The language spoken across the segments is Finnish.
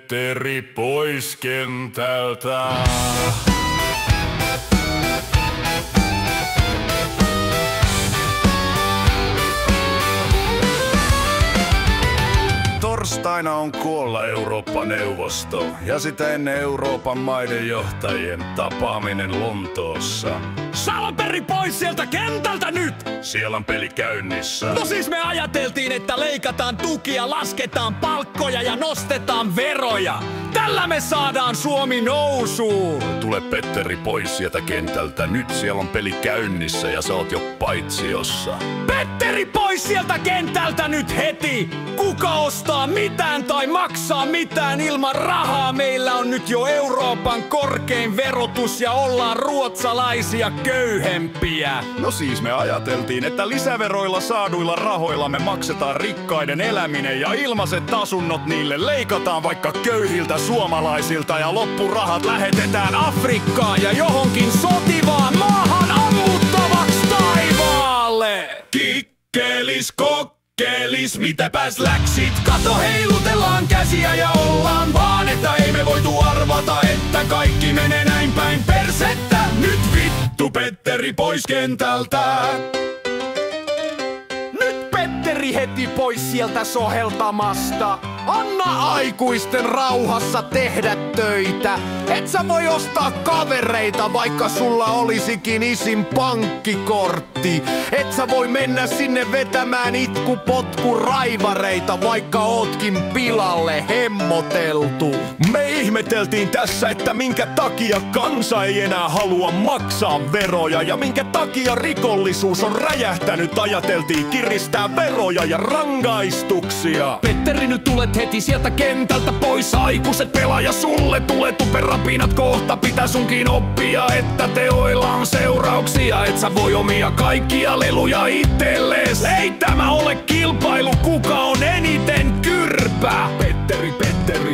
Petteri pois kentältä. Torstaina on koolla Eurooppa-neuvosto ja sitä ennen Euroopan maiden johtajien tapaaminen Lontoossa. Saloperi pois sieltä kentältä nyt! Siellä on peli käynnissä. No siis me ajateltiin, että leikataan tukia, lasketaan palkkoja ja nostetaan veroja. Tällä me saadaan Suomi nousuun. Tule Petteri pois sieltä kentältä. Nyt siellä on peli käynnissä ja sä oot jo paitsiossa. Petteri pois sieltä kentältä nyt heti! Kuka ostaa mitään tai maksaa mitään ilman rahaa? Meillä on nyt jo Euroopan korkein verotus ja ollaan ruotsalaisia köyhempiä. No siis me ajateltiin, että lisäveroilla saaduilla rahoilla me maksetaan rikkaiden eläminen ja ilmaiset asunnot niille leikataan vaikka köyhiltä suomalaisilta ja loppurahat lähetetään Afrikkaan ja johonkin sotivaan maahan ammuttavaksi taivaalle. Kikkelis, kokkelis, mitäpäs läksit? Kato, heilutellaan käsiä ja ollaan vaan, että ei me voitu arvata, että kaikki menee näin päin persettä. Nyt vittu Petteri pois kentältä. Nyt Petteri heti pois sieltä soheltamasta. Anna aikuisten rauhassa tehdä töitä. Et sä voi ostaa kavereita, vaikka sulla olisikin isin pankkikortti. Et sä voi mennä sinne vetämään itkupotkuraivareita, vaikka ootkin pilalle hemmoteltu. Me ihmeteltiin tässä, että minkä takia kansa ei enää halua maksaa veroja ja minkä takia rikollisuus on räjähtänyt. Ajateltiin kiristää veroja ja rangaistuksia. Petteri, nyt tulet heti sieltä kentältä pois. Aikuiset pelaaja, sulle tulee tuperapinat kohta. Pitää sunkin oppia, että teoilla on seurauksia. Et sä voi omia kaikkia leluja itelles. Ei tämä ole kilpailu, kuka on eniten kyrpä. Petteri,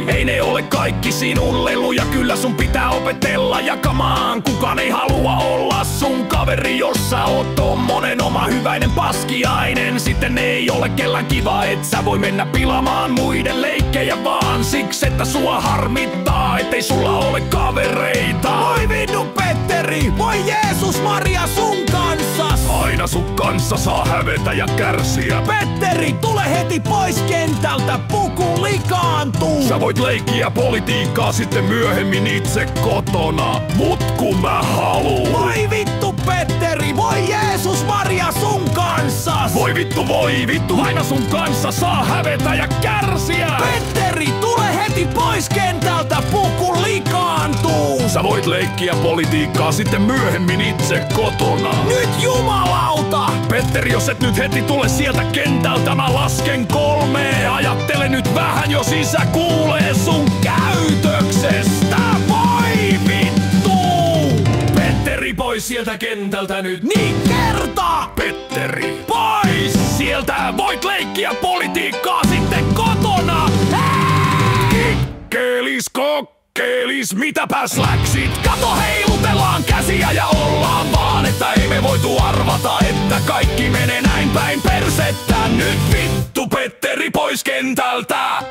ei ne ole kaikki sinun leluja. Kyllä sun pitää opetella jakamaan. Kukaan ei halua olla sun kaveri, jos sä oot tommonen oma hyväinen paskiainen. Sitten ei ole kellään kiva, et sä voi mennä pilaamaan muiden leikkejä vaan siksi, että sua harmittaa, ettei sulla ole kavereita. Voi vinnu Petteri, voi Jeesus Maria sun kanssas. Aina sun kanssa saa hävetä ja kärsiä. Petteri, tule heti pois kentältä, puku likaantuu. Sä voit leikkiä politiikkaa sitten myöhemmin itse kotona, mut kun mä haluun. Voi vittu Petteri, voi Jeesus Maria sun kanssas. Voi vittu, aina sun kanssa saa hävetä ja kärsiä. Petteri, tule heti pois kentältä, puku likaantuu. Sä voit leikkiä politiikkaa sitten myöhemmin itse kotona. Nyt jumalauta! Petteri, jos et nyt heti tule sieltä kentältä, mä lasken 3. Ajattele nyt vähän, jos isä kuulee sun käytöksestä. Voi vittu! Petteri, pois sieltä kentältä nyt. Niin kerta! Petteri, pois! Sieltä voit leikkiä politiikkaa sitten kotona. Kikkelis, kokkelis, mitäpäs läksit? Kato, heilutellaan käsiä ja ollaan vaan, että ei me voitu arvata, että kaikki menee näin päin persettä. Nyt vittu Petteri pois kentältä.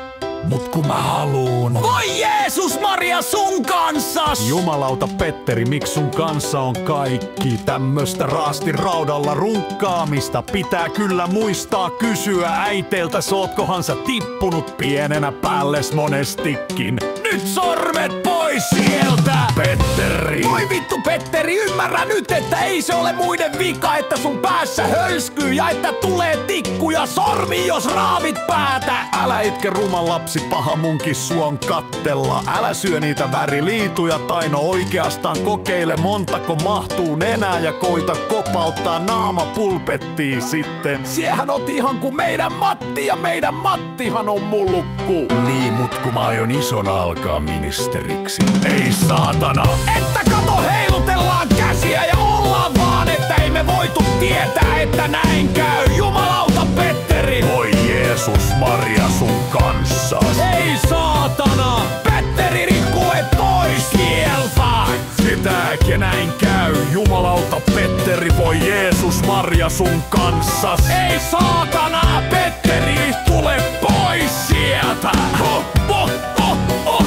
Mut kun mä haluun. Voi Jeesus Maria sun kanssas! Jumalauta Petteri, miksi sun kanssa on kaikki tämmöstä raastin raudalla runkkaamista? Pitää kyllä muistaa kysyä äiteiltä, ootkohan sä tippunut pienenä päälles monestikin. Nyt sormet pois sieltä! Petteri! Voi vittu Petteri, ymmärrä nyt, että ei se ole muiden vika, että sun päässä hölskyy ja että tulee tikku ja sormi, jos raavit päätä. Älä itke ruma lapsi, paha munkin suon kattella. Älä syö niitä väriliituja, Taino, oikeastaan kokeile montako mahtuu nenää ja koita kopauttaa naama pulpettiin sitten. Siehän oot ihan kuin meidän Matti ja meidän Mattihan on mulukku. Niin, mut kun mä aion isona alkaa ministeriksi. Ei saatana! Että kato, heilutellaan käsiä ja ollaan vaan, että ei me voitu tietää, että näin käy. Jumalauta Petteri! Voi Jeesus Maria sun kanssa. Ei saatana! Petteri, rikkue pois sieltä! Sitäkin näin käy. Jumalauta Petteri, voi Jeesus Maria sun kanssas. Ei saatana! Petteri, tule pois sieltä! Oh, oh, oh, oh.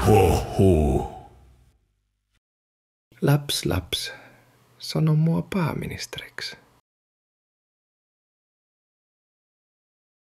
Hoho. Läps, sano mua pääministeriksi.